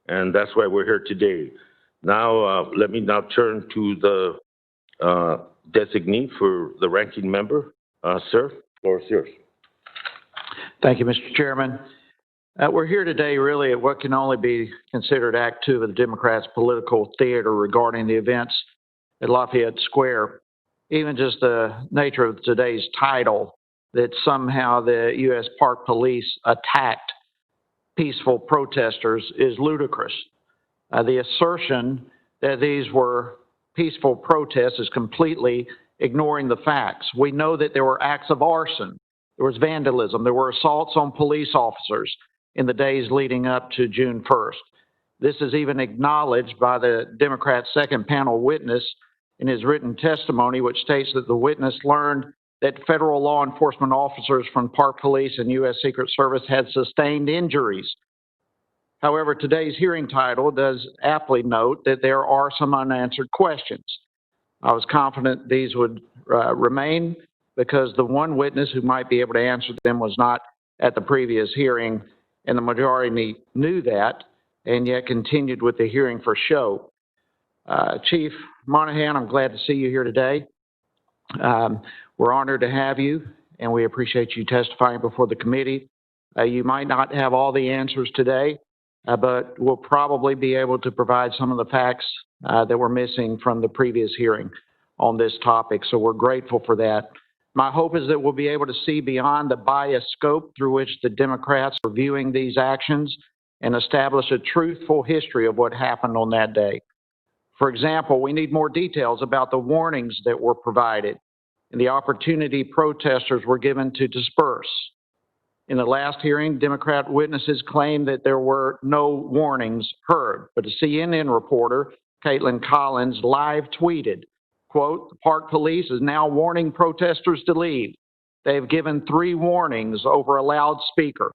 and that's why we're here today. Now, let me now turn to the designee for the ranking member. Sir, the floor is yours. Thank you, Mr. Chairman. We're here today really at what can only be considered Act Two of the Democrats' political theater regarding the events at Lafayette Square. Even just the nature of today's title, that somehow the U.S. Park Police attacked peaceful protesters, is ludicrous. The assertion that these were peaceful protests is completely ignoring the facts. We know that there were acts of arson, there was vandalism, there were assaults on police officers in the days leading up to June 1st. This is even acknowledged by the Democrats' second panel witness in his written testimony, which states that the witness learned that federal law enforcement officers from Park Police and U.S. Secret Service had sustained injuries. However, today's hearing title does aptly note that there are some unanswered questions. I was confident these would remain because the one witness who might be able to answer them was not at the previous hearing, and the majority knew that and yet continued with the hearing for show. Chief Monahan, I'm glad to see you here today. We're honored to have you, and we appreciate you testifying before the committee. You might not have all the answers today, but we'll probably be able to provide some of the facts that were missing from the previous hearing on this topic, so we're grateful for that. My hope is that we'll be able to see beyond the biased scope through which the Democrats are viewing these actions and establish a truthful history of what happened on that day. For example, we need more details about the warnings that were provided and the opportunity protesters were given to disperse. In the last hearing, Democrat witnesses claimed that there were no warnings heard, but a CNN reporter, Caitlin Collins, live tweeted, quote, "The Park Police is now warning protesters to leave. They've given 3 warnings over a loudspeaker."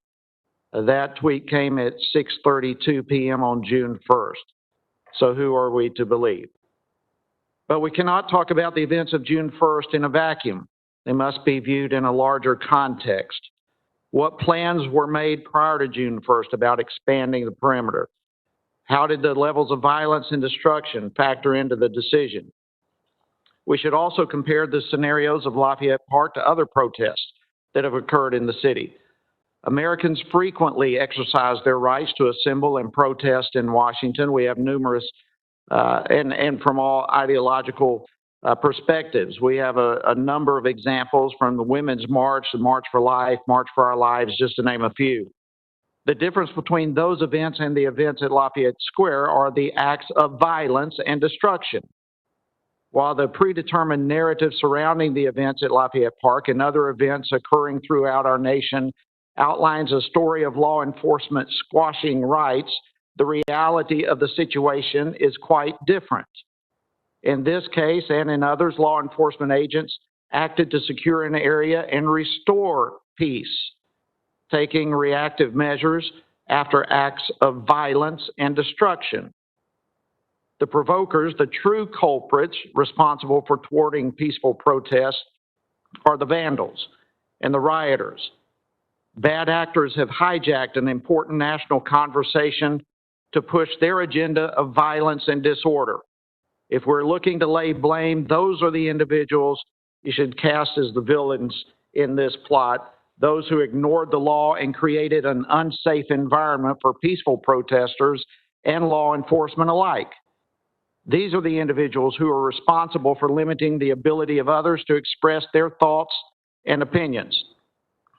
That tweet came at 6:32 p.m. on June 1st. So who are we to believe? But we cannot talk about the events of June 1st in a vacuum. They must be viewed in a larger context. What plans were made prior to June 1st about expanding the perimeter? How did the levels of violence and destruction factor into the decision? We should also compare the scenarios of Lafayette Park to other protests that have occurred in the city. Americans frequently exercise their rights to assemble and protest in Washington. We have numerous, and from all ideological perspectives. We have a number of examples from the Women's March, the March for Life, March for Our Lives, just to name a few. The difference between those events and the events at Lafayette Square are the acts of violence and destruction. While the predetermined narrative surrounding the events at Lafayette Park and other events occurring throughout our nation outlines a story of law enforcement squashing rights, the reality of the situation is quite different. In this case and in others, law enforcement agents acted to secure an area and restore peace, taking reactive measures after acts of violence and destruction. The provokers, the true culprits responsible for thwarting peaceful protests, are the vandals and the rioters. Bad actors have hijacked an important national conversation to push their agenda of violence and disorder. If we're looking to lay blame, those are the individuals you should cast as the villains in this plot, those who ignored the law and created an unsafe environment for peaceful protesters and law enforcement alike. These are the individuals who are responsible for limiting the ability of others to express their thoughts and opinions.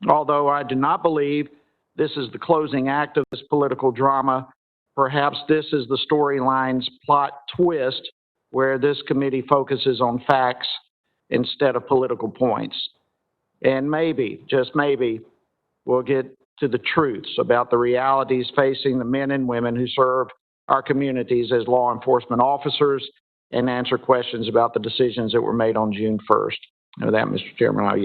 Although I do not believe this is the closing act of this political drama, perhaps this is the storyline's plot twist where this committee focuses on facts instead of political points. And maybe, just maybe, we'll get to the truths about the realities facing the men and women who serve our communities as law enforcement officers and answer questions about the decisions that were made on June 1st. With that, Mr. Chairman, I'll yield.